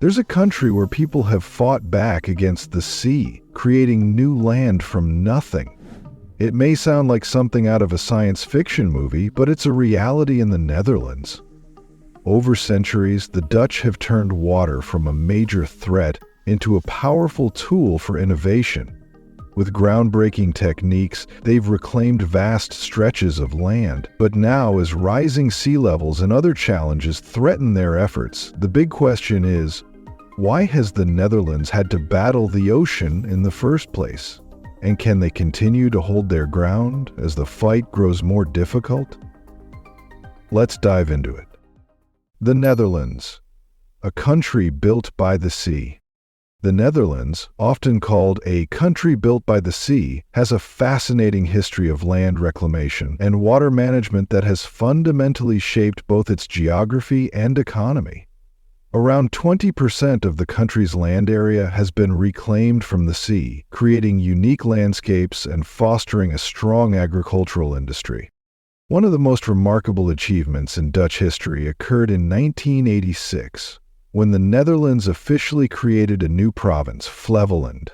There's a country where people have fought back against the sea, creating new land from nothing. It may sound like something out of a science fiction movie, but it's a reality in the Netherlands. Over centuries, the Dutch have turned water from a major threat into a powerful tool for innovation. With groundbreaking techniques, they've reclaimed vast stretches of land. But now, as rising sea levels and other challenges threaten their efforts, the big question is, why has the Netherlands had to battle the ocean in the first place? And can they continue to hold their ground as the fight grows more difficult? Let's dive into it. The Netherlands, a country built by the sea. The Netherlands, often called a country built by the sea, has a fascinating history of land reclamation and water management that has fundamentally shaped both its geography and economy. Around 20% of the country's land area has been reclaimed from the sea, creating unique landscapes and fostering a strong agricultural industry. One of the most remarkable achievements in Dutch history occurred in 1986, when the Netherlands officially created a new province, Flevoland.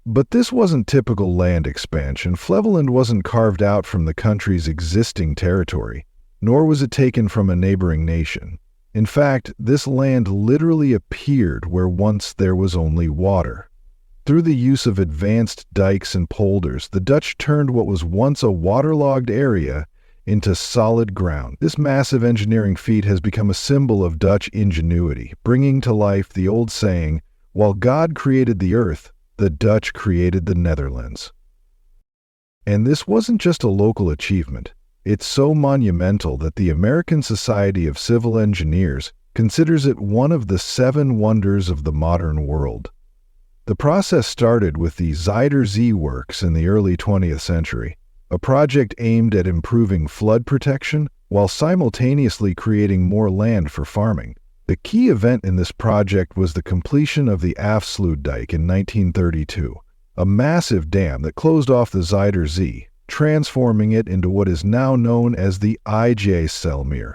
But this wasn't typical land expansion. Flevoland wasn't carved out from the country's existing territory, nor was it taken from a neighboring nation. In fact, this land literally appeared where once there was only water. Through the use of advanced dikes and polders, the Dutch turned what was once a waterlogged area into solid ground. This massive engineering feat has become a symbol of Dutch ingenuity, bringing to life the old saying, "While God created the earth, the Dutch created the Netherlands." And this wasn't just a local achievement. It's so monumental that the American Society of Civil Engineers considers it one of the 7 wonders of the modern world. The process started with the Zuiderzee works in the early 20th century, a project aimed at improving flood protection while simultaneously creating more land for farming. The key event in this project was the completion of the Afsluitdijk in 1932, a massive dam that closed off the Zuiderzee, transforming it into what is now known as the IJsselmeer.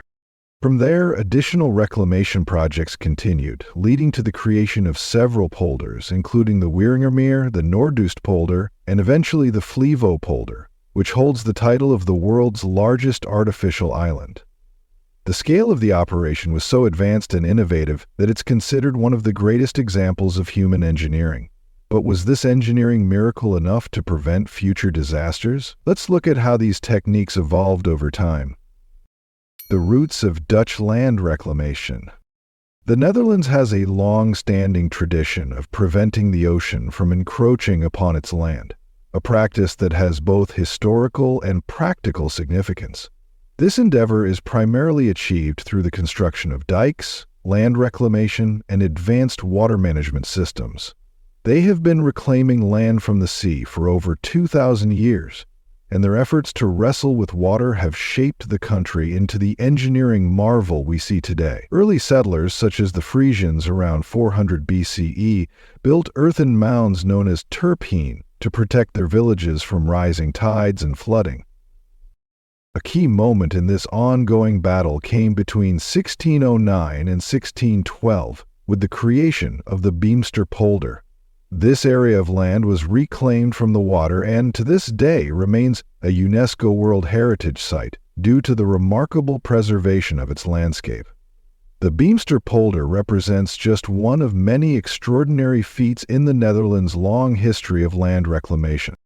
From there, additional reclamation projects continued, leading to the creation of several polders, including the Wieringermeer, the Noordoostpolder, and eventually the Flevopolder, which holds the title of the world's largest artificial island. The scale of the operation was so advanced and innovative that it's considered one of the greatest examples of human engineering. But was this engineering miracle enough to prevent future disasters? Let's look at how these techniques evolved over time. The roots of Dutch land reclamation. The Netherlands has a long-standing tradition of preventing the ocean from encroaching upon its land, a practice that has both historical and practical significance. This endeavor is primarily achieved through the construction of dikes, land reclamation, and advanced water management systems. They have been reclaiming land from the sea for over 2,000 years, and their efforts to wrestle with water have shaped the country into the engineering marvel we see today. Early settlers, such as the Frisians around 400 BCE, built earthen mounds known as terpeen to protect their villages from rising tides and flooding. A key moment in this ongoing battle came between 1609 and 1612 with the creation of the Beemster-polder. This area of land was reclaimed from the water and to this day remains a UNESCO World Heritage Site due to the remarkable preservation of its landscape. The Beemster-polder represents just one of many extraordinary feats in the Netherlands' long history of land reclamation.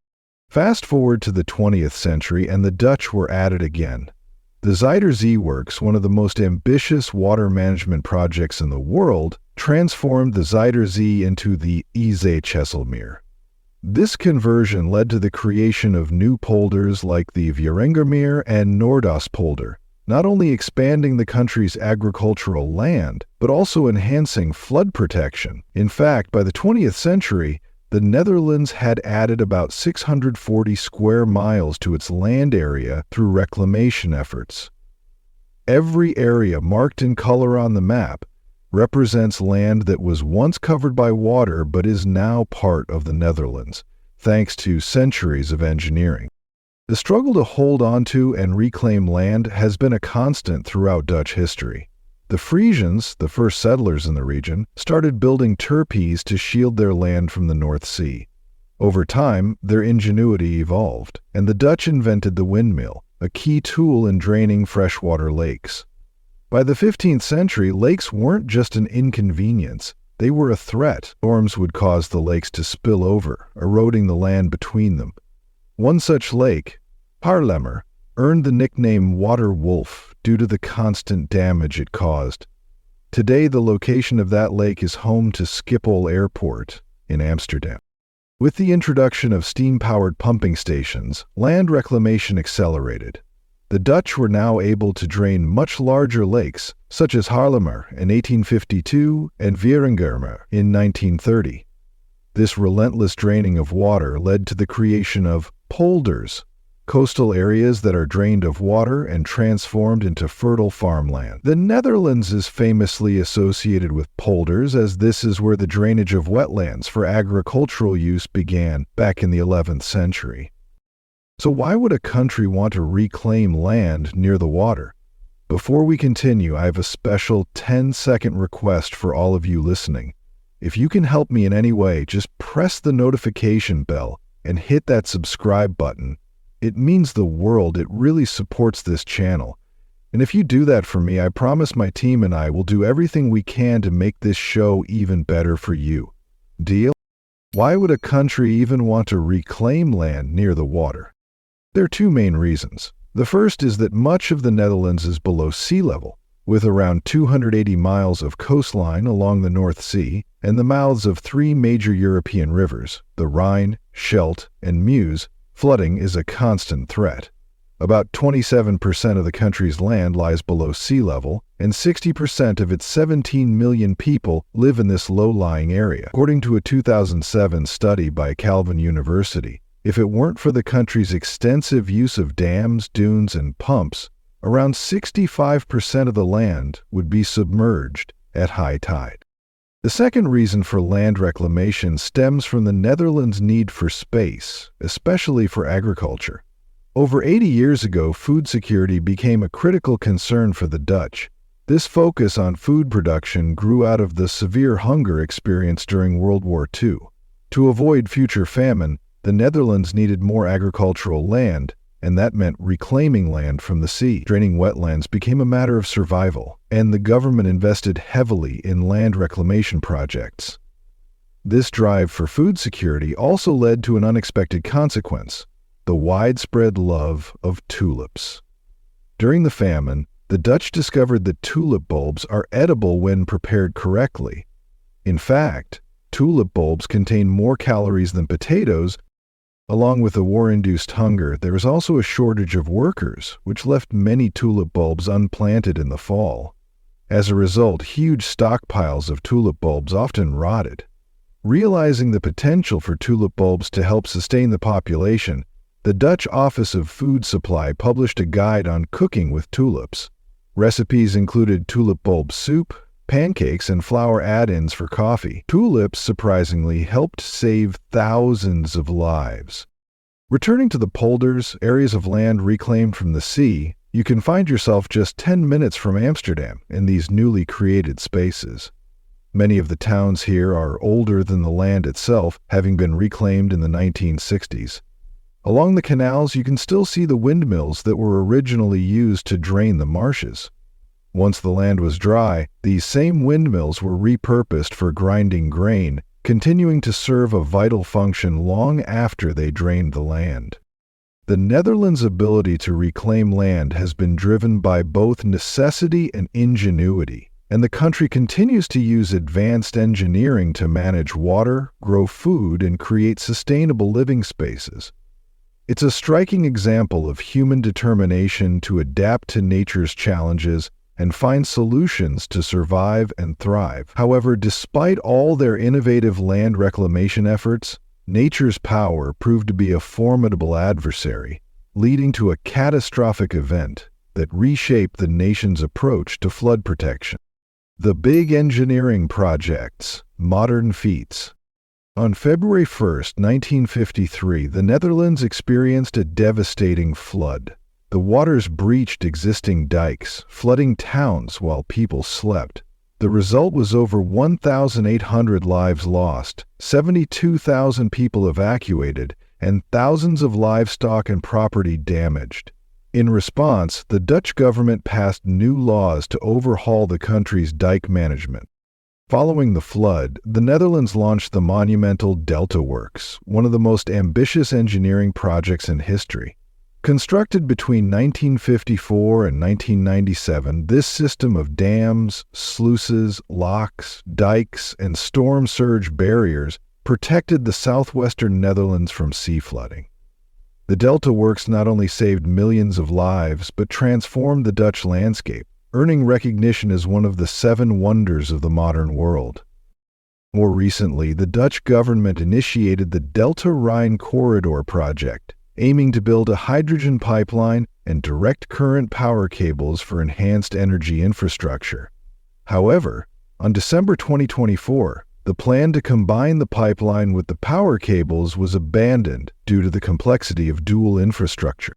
Fast forward to the 20th century and the Dutch were at it again. The Zuiderzee works, one of the most ambitious water management projects in the world, transformed the Zuiderzee into the IJsselmeer. This conversion led to the creation of new polders like the Wieringermeer and Noordoostpolder, not only expanding the country's agricultural land, but also enhancing flood protection. In fact, by the 20th century, the Netherlands had added about 640 square miles to its land area through reclamation efforts. Every area marked in color on the map represents land that was once covered by water but is now part of the Netherlands, thanks to centuries of engineering. The struggle to hold onto and reclaim land has been a constant throughout Dutch history. The Frisians, the first settlers in the region, started building terpees to shield their land from the North Sea. Over time, their ingenuity evolved, and the Dutch invented the windmill, a key tool in draining freshwater lakes. By the 15th century, lakes weren't just an inconvenience. They were a threat. Storms would cause the lakes to spill over, eroding the land between them. One such lake, Haarlemmer, earned the nickname Water Wolf due to the constant damage it caused. Today, the location of that lake is home to Schiphol Airport in Amsterdam. With the introduction of steam-powered pumping stations, land reclamation accelerated. The Dutch were now able to drain much larger lakes, such as Haarlemmer in 1852 and Wieringermer in 1930. This relentless draining of water led to the creation of polders, coastal areas that are drained of water and transformed into fertile farmland. The Netherlands is famously associated with polders, as this is where the drainage of wetlands for agricultural use began back in the 11th century. So why would a country want to reclaim land near the water? Before we continue, I have a special 10-second request for all of you listening. If you can help me in any way, just press the notification bell and hit that subscribe button. It means the world. It really supports this channel. And if you do that for me, I promise my team and I will do everything we can to make this show even better for you. Deal? Why would a country even want to reclaim land near the water? There are two main reasons. The first is that much of the Netherlands is below sea level, with around 280 miles of coastline along the North Sea and the mouths of three major European rivers, the Rhine, Scheldt, and Meuse. Flooding is a constant threat. About 27% of the country's land lies below sea level, and 60% of its 17 million people live in this low-lying area. According to a 2007 study by Calvin University, if it weren't for the country's extensive use of dams, dunes, and pumps, around 65% of the land would be submerged at high tide. The second reason for land reclamation stems from the Netherlands' need for space, especially for agriculture. Over 80 years ago, food security became a critical concern for the Dutch. This focus on food production grew out of the severe hunger experienced during World War II. To avoid future famine, the Netherlands needed more agricultural land, and that meant reclaiming land from the sea. Draining wetlands became a matter of survival, and the government invested heavily in land reclamation projects. This drive for food security also led to an unexpected consequence: the widespread love of tulips. During the famine, the Dutch discovered that tulip bulbs are edible when prepared correctly. In fact, tulip bulbs contain more calories than potatoes. Along with the war-induced hunger, there was also a shortage of workers, which left many tulip bulbs unplanted in the fall. As a result, huge stockpiles of tulip bulbs often rotted. Realizing the potential for tulip bulbs to help sustain the population, the Dutch Office of Food Supply published a guide on cooking with tulips. Recipes included tulip bulb soup, pancakes, and flour add-ins for coffee. Tulips, surprisingly, helped save thousands of lives. Returning to the polders, areas of land reclaimed from the sea, you can find yourself just 10 minutes from Amsterdam in these newly created spaces. Many of the towns here are older than the land itself, having been reclaimed in the 1960s. Along the canals, you can still see the windmills that were originally used to drain the marshes. Once the land was dry, these same windmills were repurposed for grinding grain, continuing to serve a vital function long after they drained the land. The Netherlands' ability to reclaim land has been driven by both necessity and ingenuity, and the country continues to use advanced engineering to manage water, grow food, and create sustainable living spaces. It's a striking example of human determination to adapt to nature's challenges and find solutions to survive and thrive. However, despite all their innovative land reclamation efforts, nature's power proved to be a formidable adversary, leading to a catastrophic event that reshaped the nation's approach to flood protection. The Big Engineering Project's Modern Feats. On February 1, 1953, the Netherlands experienced a devastating flood. The waters breached existing dikes, flooding towns while people slept. The result was over 1,800 lives lost, 72,000 people evacuated, and thousands of livestock and property damaged. In response, the Dutch government passed new laws to overhaul the country's dike management. Following the flood, the Netherlands launched the monumental Delta Works, one of the most ambitious engineering projects in history. Constructed between 1954 and 1997, this system of dams, sluices, locks, dikes, and storm surge barriers protected the southwestern Netherlands from sea flooding. The Delta Works not only saved millions of lives, but transformed the Dutch landscape, earning recognition as one of the 7 wonders of the modern world. More recently, the Dutch government initiated the Delta Rhine Corridor project, aiming to build a hydrogen pipeline and direct current power cables for enhanced energy infrastructure. However, on December 2024, the plan to combine the pipeline with the power cables was abandoned due to the complexity of dual infrastructure.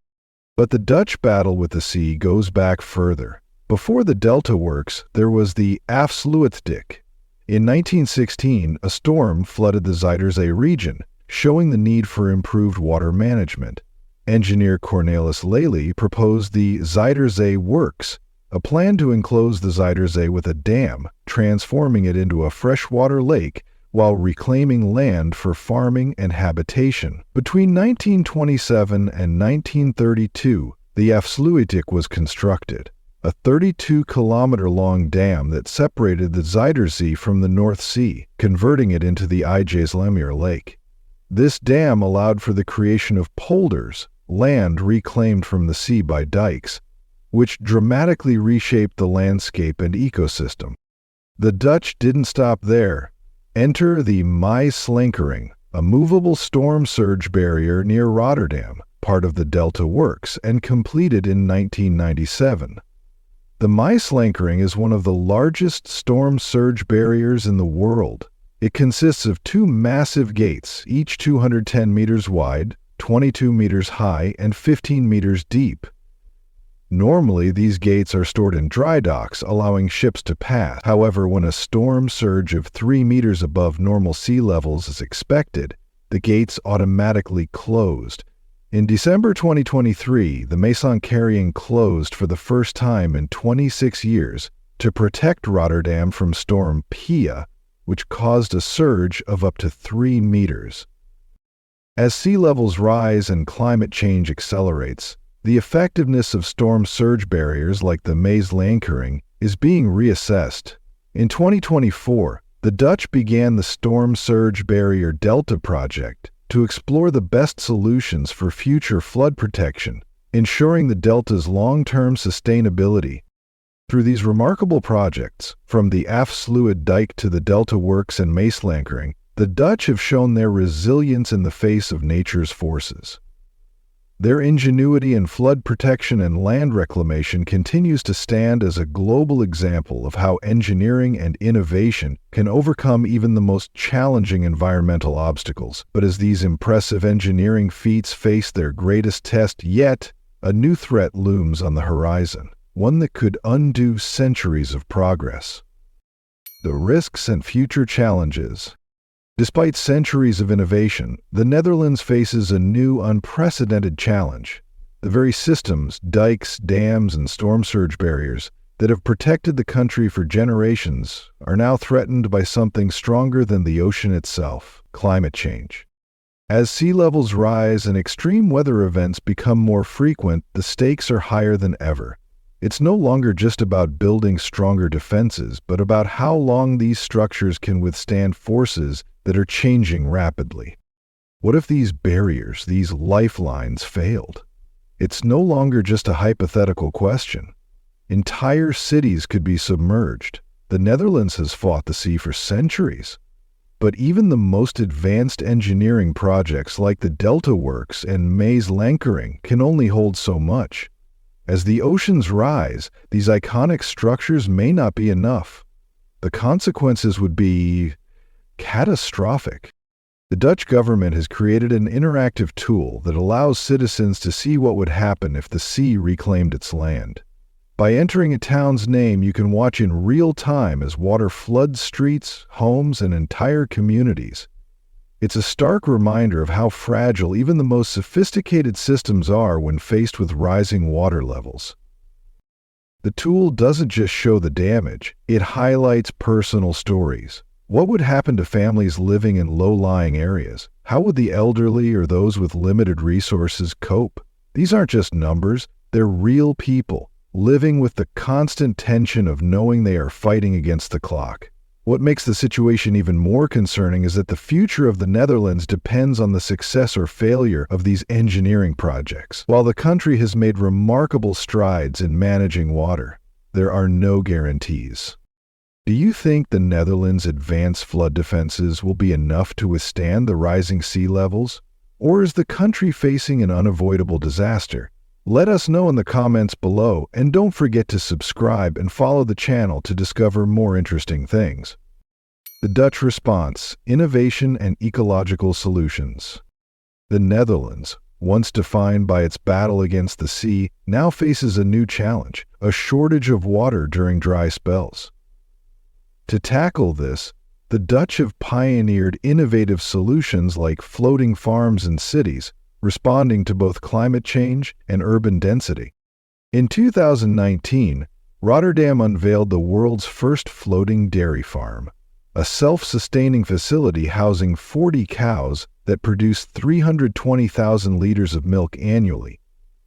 But the Dutch battle with the sea goes back further. Before the Delta Works, there was the Afsluitdijk. In 1916, a storm flooded the Zuiderzee region, showing the need for improved water management. Engineer Cornelis Lely proposed the Zuiderzee Works, a plan to enclose the Zuiderzee with a dam, transforming it into a freshwater lake while reclaiming land for farming and habitation. Between 1927 and 1932, the Afsluitdijk was constructed, a 32-kilometer-long dam that separated the Zuiderzee from the North Sea, converting it into the IJsselmeer Lake. This dam allowed for the creation of polders, land reclaimed from the sea by dikes, which dramatically reshaped the landscape and ecosystem. The Dutch didn't stop there. Enter the Maaislenkering, a movable storm surge barrier near Rotterdam, part of the Delta Works, and completed in 1997. The Maaislenkering is one of the largest storm surge barriers in the world. It consists of 2 massive gates, each 210 meters wide, 22 meters high, and 15 meters deep. Normally, these gates are stored in dry docks, allowing ships to pass. However, when a storm surge of 3 meters above normal sea levels is expected, the gates automatically closed. In December 2023, the Maaislenkering closed for the first time in 26 years to protect Rotterdam from Storm Pia, which caused a surge of up to 3 meters. As sea levels rise and climate change accelerates, the effectiveness of storm surge barriers like the Maaislenkering is being reassessed. In 2024, the Dutch began the Storm Surge Barrier Delta project to explore the best solutions for future flood protection, ensuring the delta's long-term sustainability. Through these remarkable projects, from the Afsluitdijk to the Delta Works and Maaislenkering, the Dutch have shown their resilience in the face of nature's forces. Their ingenuity in flood protection and land reclamation continues to stand as a global example of how engineering and innovation can overcome even the most challenging environmental obstacles. But as these impressive engineering feats face their greatest test yet, a new threat looms on the horizon, one that could undo centuries of progress. The risks and future challenges. Despite centuries of innovation, the Netherlands faces a new, unprecedented challenge. The very systems, dikes, dams, and storm surge barriers that have protected the country for generations are now threatened by something stronger than the ocean itself: climate change. As sea levels rise and extreme weather events become more frequent, the stakes are higher than ever. It's no longer just about building stronger defenses, but about how long these structures can withstand forces that are changing rapidly. What if these barriers, these lifelines, failed? It's no longer just a hypothetical question. Entire cities could be submerged. The Netherlands has fought the sea for centuries. But even the most advanced engineering projects like the Delta Works and Maaislenkering can only hold so much. As the oceans rise, these iconic structures may not be enough. The consequences would be catastrophic. The Dutch government has created an interactive tool that allows citizens to see what would happen if the sea reclaimed its land. By entering a town's name, you can watch in real time as water floods streets, homes, and entire communities. It's a stark reminder of how fragile even the most sophisticated systems are when faced with rising water levels. The tool doesn't just show the damage, it highlights personal stories. What would happen to families living in low-lying areas? How would the elderly or those with limited resources cope? These aren't just numbers, they're real people, living with the constant tension of knowing they are fighting against the clock. What makes the situation even more concerning is that the future of the Netherlands depends on the success or failure of these engineering projects. While the country has made remarkable strides in managing water, there are no guarantees. Do you think the Netherlands' advanced flood defenses will be enough to withstand the rising sea levels? Or is the country facing an unavoidable disaster? Let us know in the comments below, and don't forget to subscribe and follow the channel to discover more interesting things. The Dutch response: innovation and ecological solutions. The Netherlands, once defined by its battle against the sea, now faces a new challenge: a shortage of water during dry spells. To tackle this, the Dutch have pioneered innovative solutions like floating farms in cities, responding to both climate change and urban density. In 2019, Rotterdam unveiled the world's first floating dairy farm, a self-sustaining facility housing 40 cows that produce 320,000 liters of milk annually.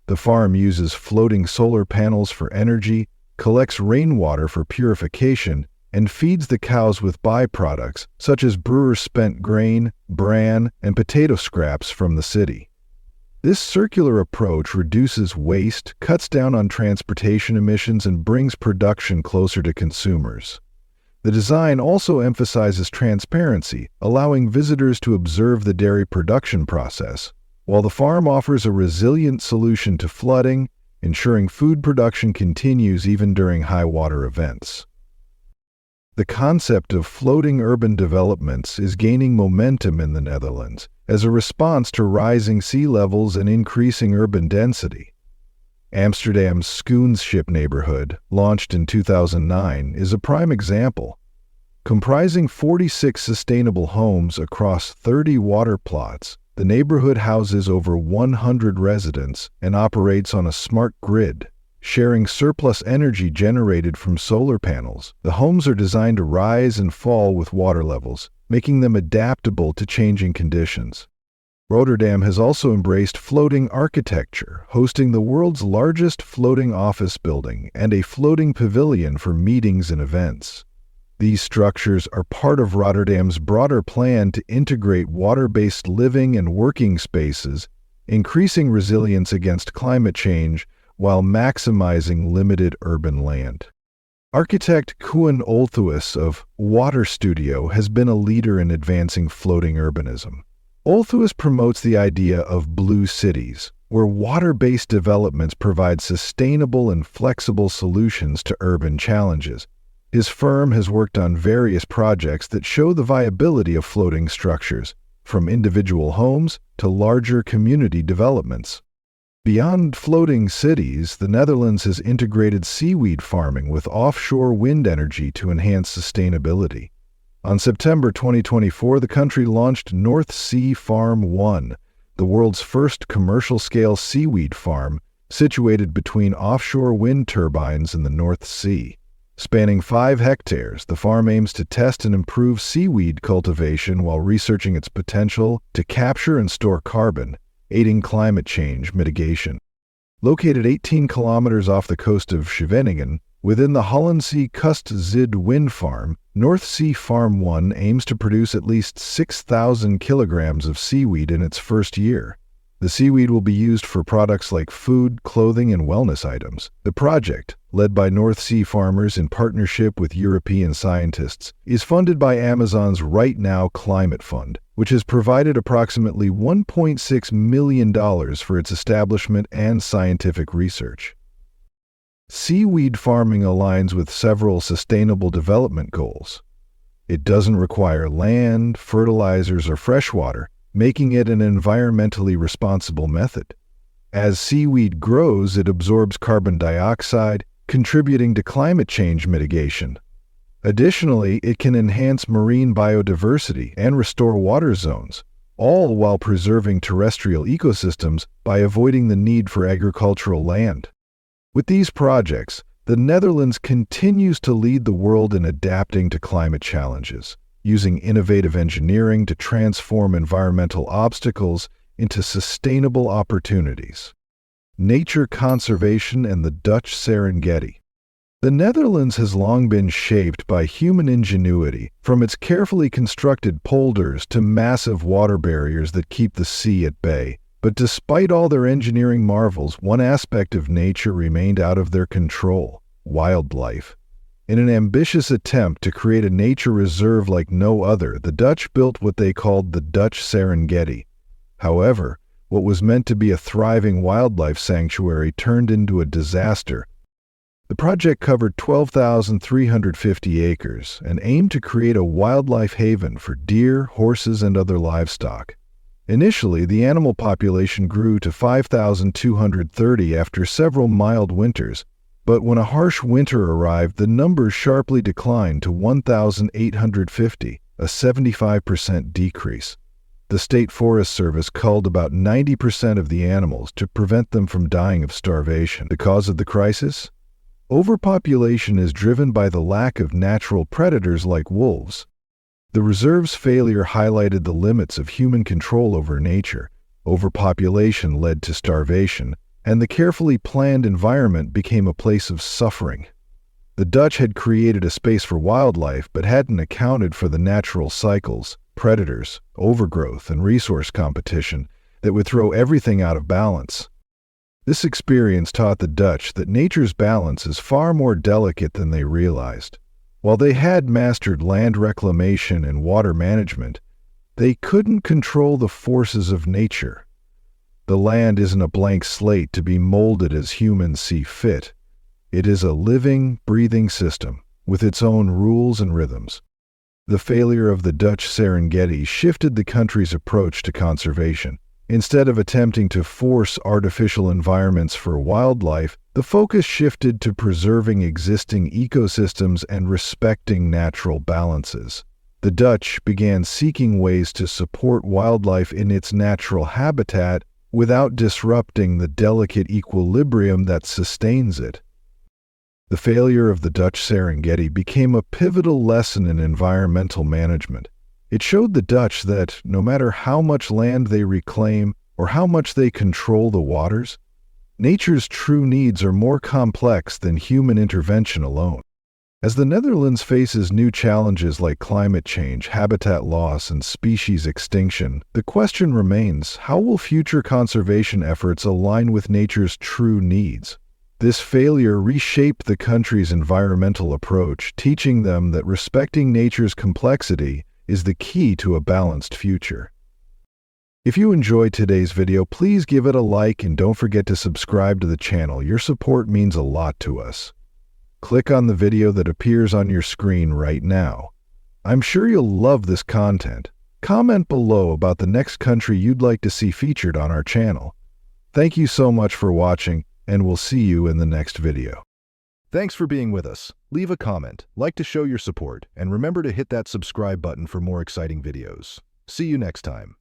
The farm uses floating solar panels for energy, collects rainwater for purification, and feeds the cows with byproducts such as brewers' spent grain, bran, and potato scraps from the city. This circular approach reduces waste, cuts down on transportation emissions, and brings production closer to consumers. The design also emphasizes transparency, allowing visitors to observe the dairy production process, while the farm offers a resilient solution to flooding, ensuring food production continues even during high water events. The concept of floating urban developments is gaining momentum in the Netherlands as a response to rising sea levels and increasing urban density. Amsterdam's Schoonschip neighborhood, launched in 2009, is a prime example. Comprising 46 sustainable homes across 30 water plots, the neighborhood houses over 100 residents and operates on a smart grid, sharing surplus energy generated from solar panels. The homes are designed to rise and fall with water levels, making them adaptable to changing conditions. Rotterdam has also embraced floating architecture, hosting the world's largest floating office building and a floating pavilion for meetings and events. These structures are part of Rotterdam's broader plan to integrate water-based living and working spaces, increasing resilience against climate change while maximizing limited urban land. Architect Koen Olthuis of Water Studio has been a leader in advancing floating urbanism. Olthuis promotes the idea of blue cities, where water-based developments provide sustainable and flexible solutions to urban challenges. His firm has worked on various projects that show the viability of floating structures, from individual homes to larger community developments. Beyond floating cities, the Netherlands has integrated seaweed farming with offshore wind energy to enhance sustainability. On September 2024, the country launched North Sea Farm 1, the world's first commercial-scale seaweed farm, situated between offshore wind turbines in the North Sea. Spanning 5 hectares, the farm aims to test and improve seaweed cultivation while researching its potential to capture and store carbon, aiding climate change mitigation. Located 18 kilometers off the coast of Scheveningen, within the Hollandse Kust Zuid wind farm, North Sea Farm 1 aims to produce at least 6,000 kilograms of seaweed in its first year. The seaweed will be used for products like food, clothing, and wellness items. The project, led by North Sea farmers in partnership with European scientists, is funded by Amazon's Right Now Climate Fund, which has provided approximately $1.6 million for its establishment and scientific research. Seaweed farming aligns with several sustainable development goals. It doesn't require land, fertilizers, or fresh water, making it an environmentally responsible method. As seaweed grows, it absorbs carbon dioxide, contributing to climate change mitigation. Additionally, it can enhance marine biodiversity and restore water zones, all while preserving terrestrial ecosystems by avoiding the need for agricultural land. With these projects, the Netherlands continues to lead the world in adapting to climate challenges, using innovative engineering to transform environmental obstacles into sustainable opportunities. Nature conservation and the Dutch Serengeti. The Netherlands has long been shaped by human ingenuity, from its carefully constructed polders to massive water barriers that keep the sea at bay. But despite all their engineering marvels, one aspect of nature remained out of their control: wildlife. In an ambitious attempt to create a nature reserve like no other, the Dutch built what they called the Dutch Serengeti. However, what was meant to be a thriving wildlife sanctuary turned into a disaster. The project covered 12,350 acres and aimed to create a wildlife haven for deer, horses, and other livestock. Initially, the animal population grew to 5,230 after several mild winters, but when a harsh winter arrived, the numbers sharply declined to 1,850, a 75% decrease. The State Forest Service culled about 90% of the animals to prevent them from dying of starvation. The cause of the crisis? Overpopulation is driven by the lack of natural predators like wolves. The reserve's failure highlighted the limits of human control over nature. Overpopulation led to starvation, and the carefully planned environment became a place of suffering. The Dutch had created a space for wildlife but hadn't accounted for the natural cycles, predators, overgrowth, and resource competition that would throw everything out of balance. This experience taught the Dutch that nature's balance is far more delicate than they realized. While they had mastered land reclamation and water management, they couldn't control the forces of nature. The land isn't a blank slate to be molded as humans see fit. It is a living, breathing system with its own rules and rhythms. The failure of the Dutch Serengeti shifted the country's approach to conservation. Instead of attempting to force artificial environments for wildlife, the focus shifted to preserving existing ecosystems and respecting natural balances. The Dutch began seeking ways to support wildlife in its natural habitat without disrupting the delicate equilibrium that sustains it. The failure of the Dutch Serengeti became a pivotal lesson in environmental management. It showed the Dutch that, no matter how much land they reclaim or how much they control the waters, nature's true needs are more complex than human intervention alone. As the Netherlands faces new challenges like climate change, habitat loss, and species extinction, the question remains: how will future conservation efforts align with nature's true needs? This failure reshaped the country's environmental approach, teaching them that respecting nature's complexity is the key to a balanced future. If you enjoyed today's video, please give it a like and don't forget to subscribe to the channel. Your support means a lot to us. Click on the video that appears on your screen right now. I'm sure you'll love this content. Comment below about the next country you'd like to see featured on our channel. Thank you so much for watching, and we'll see you in the next video. Thanks for being with us. Leave a comment, like to show your support, and remember to hit that subscribe button for more exciting videos. See you next time.